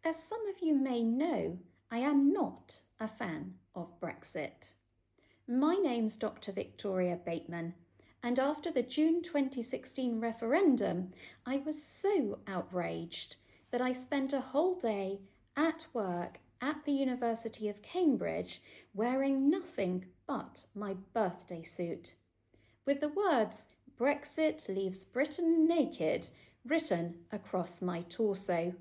As some of you may know, I am not a fan of Brexit. My name's Dr. Victoria Bateman, and after the June 2016 referendum, I was so outraged that I spent a whole day at work at the University of Cambridge wearing nothing but my birthday suit, with the words "Brexit leaves Britain naked" written across my torso.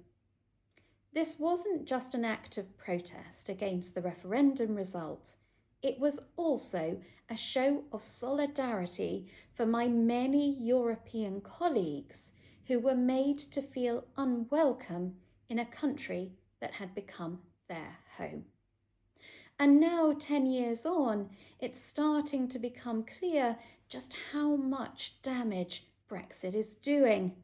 This wasn't just an act of protest against the referendum result. It was also a show of solidarity for my many European colleagues who were made to feel unwelcome in a country that had become their home. And now, 10 years on, it's starting to become clear just how much damage Brexit is doing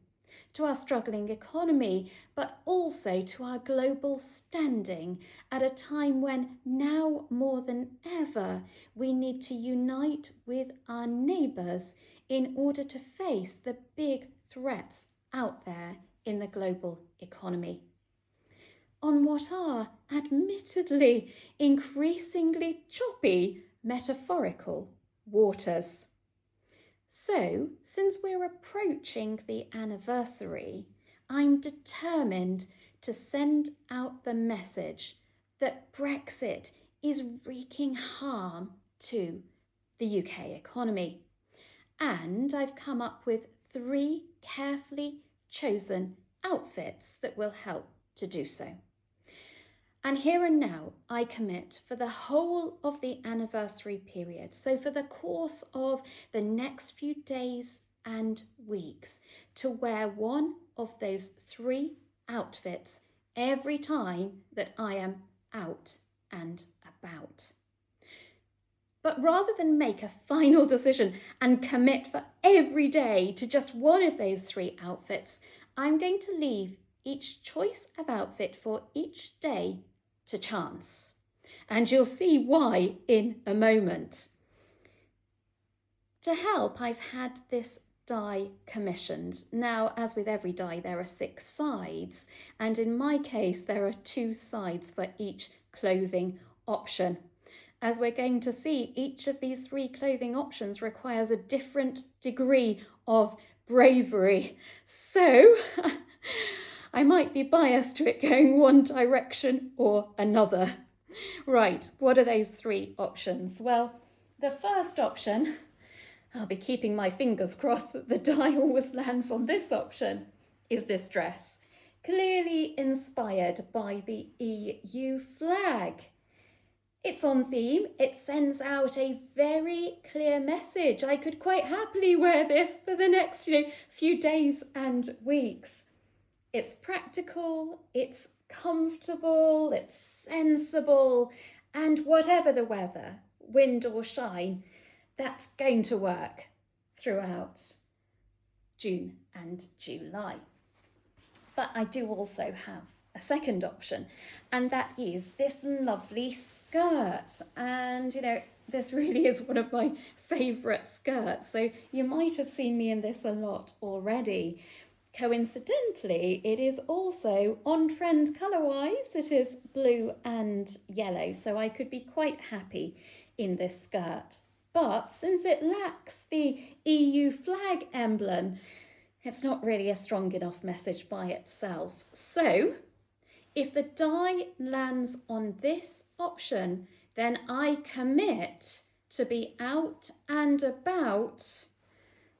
to our struggling economy, but also to our global standing at a time when, now more than ever, we need to unite with our neighbours in order to face the big threats out there in the global economy. On what are, admittedly, increasingly choppy metaphorical waters. So, since we're approaching the anniversary, I'm determined to send out the message that Brexit is wreaking harm to the UK economy. And I've come up with 3 carefully chosen outfits that will help to do so. And here and now, I commit for the whole of the anniversary period, so for the course of the next few days and weeks, to wear one of those 3 outfits every time that I am out and about. But rather than make a final decision and commit for every day to just one of those 3 outfits, I'm going to leave each choice of outfit for each day to chance. And you'll see why in a moment. To help, I've had this die commissioned. Now, as with every die, there are 6 sides, and in my case, there are 2 sides for each clothing option. As we're going to see, each of these 3 clothing options requires a different degree of bravery. So, I might be biased to it going one direction or another. Right, what are those 3 options? Well, the first option, I'll be keeping my fingers crossed that the die always lands on this option, is this dress, clearly inspired by the EU flag. It's on theme, it sends out a very clear message. I could quite happily wear this for the next few days and weeks. It's practical, it's comfortable, it's sensible, and whatever the weather, wind or shine, that's going to work throughout June and July. But I do also have a second option, and that is this lovely skirt. And this really is one of my favourite skirts, so you might have seen me in this a lot already. Coincidentally, it is also on trend colour-wise. It is blue and yellow, so I could be quite happy in this skirt. But since it lacks the EU flag emblem, it's not really a strong enough message by itself. So, if the die lands on this option, then I commit to be out and about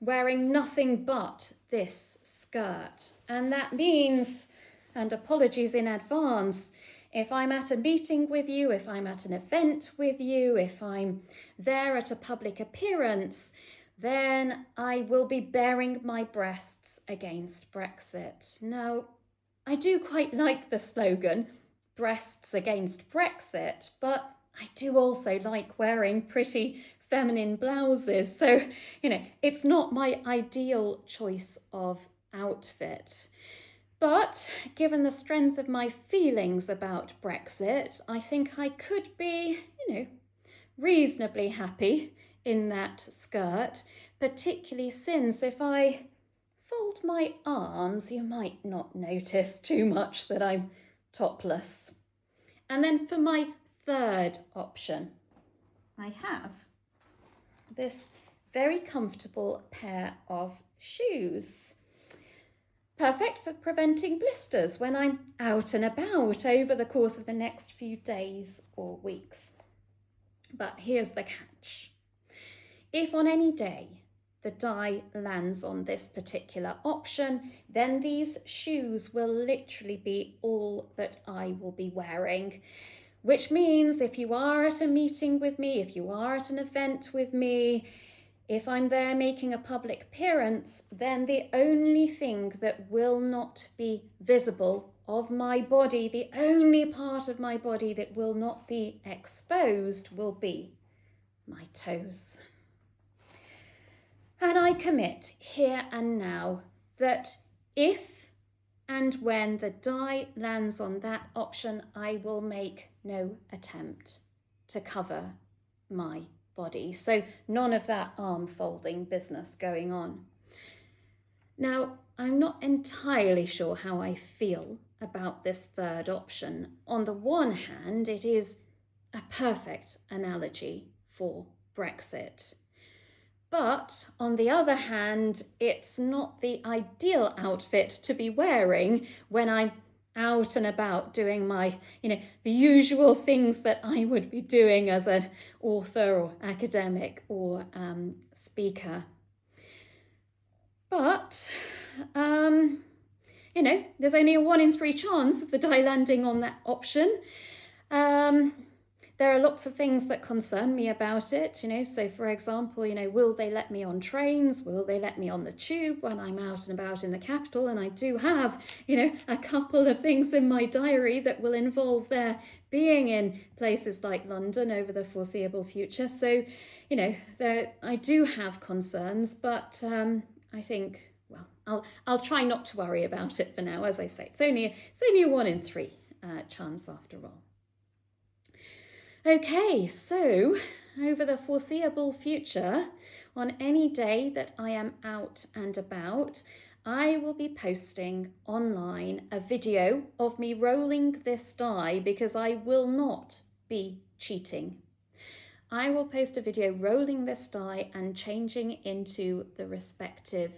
wearing nothing but this skirt. And that means, and apologies in advance, if I'm at a meeting with you, if I'm at an event with you, if I'm there at a public appearance, then I will be baring my breasts against Brexit. Now, I do quite like the slogan, breasts against Brexit, but I do also like wearing pretty feminine blouses. So, it's not my ideal choice of outfit. But given the strength of my feelings about Brexit, I think I could be, reasonably happy in that skirt, particularly since if I fold my arms, you might not notice too much that I'm topless. And then for my third option, I have this very comfortable pair of shoes. Perfect for preventing blisters when I'm out and about over the course of the next few days or weeks. But here's the catch. If on any day the die lands on this particular option, then these shoes will literally be all that I will be wearing. Which means if you are at a meeting with me, if you are at an event with me, if I'm there making a public appearance, then the only thing that will not be visible of my body, the only part of my body that will not be exposed will be my toes. And I commit here and now that if and when the die lands on that option, I will make no attempt to cover my body. So none of that arm folding business going on. Now, I'm not entirely sure how I feel about this third option. On the one hand, it is a perfect analogy for Brexit. But on the other hand, it's not the ideal outfit to be wearing when I'm out and about doing my, the usual things that I would be doing as an author or academic or speaker. But, there's only a 1 in 3 chance of the die landing on that option. There are lots of things that concern me about it, so for example, will they let me on trains? Will they let me on the tube when I'm out and about in the capital? And I do have, a couple of things in my diary that will involve their being in places like London over the foreseeable future. So, I do have concerns, but I think, I'll try not to worry about it for now. As I say, it's only a 1 in 3 chance after all. Okay, so over the foreseeable future, on any day that I am out and about, I will be posting online a video of me rolling this die because I will not be cheating. I will post a video rolling this die and changing into the respective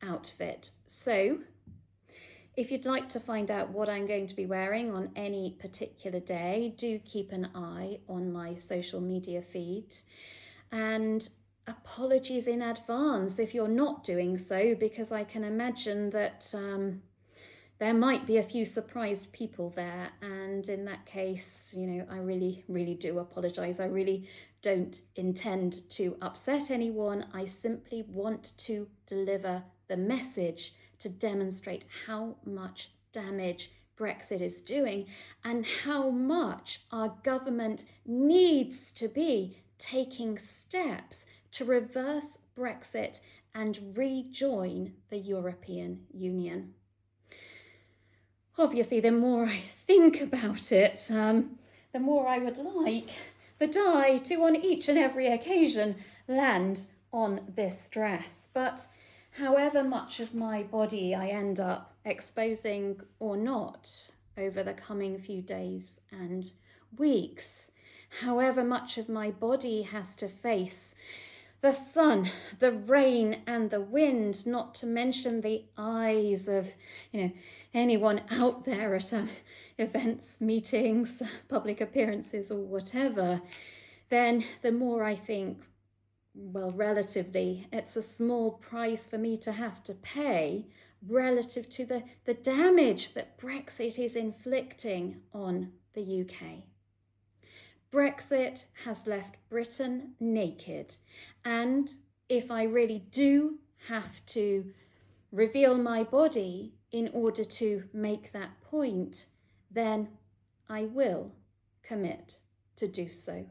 outfit. So if you'd like to find out what I'm going to be wearing on any particular day, do keep an eye on my social media feed. And apologies in advance if you're not doing so, because I can imagine that there might be a few surprised people there. And in that case, I really, really do apologize. I really don't intend to upset anyone. I simply want to deliver the message to demonstrate how much damage Brexit is doing and how much our government needs to be taking steps to reverse Brexit and rejoin the European Union. Obviously, the more I think about it, the more I would like the die to, on each and every occasion, land on this dress. But however much of my body I end up exposing or not over the coming few days and weeks, however much of my body has to face the sun, the rain and the wind, not to mention the eyes of, anyone out there at events, meetings, public appearances or whatever, then the more I think, well, relatively, it's a small price for me to have to pay relative to the damage that Brexit is inflicting on the UK. Brexit has left Britain naked, and if I really do have to reveal my body in order to make that point, then I will commit to do so.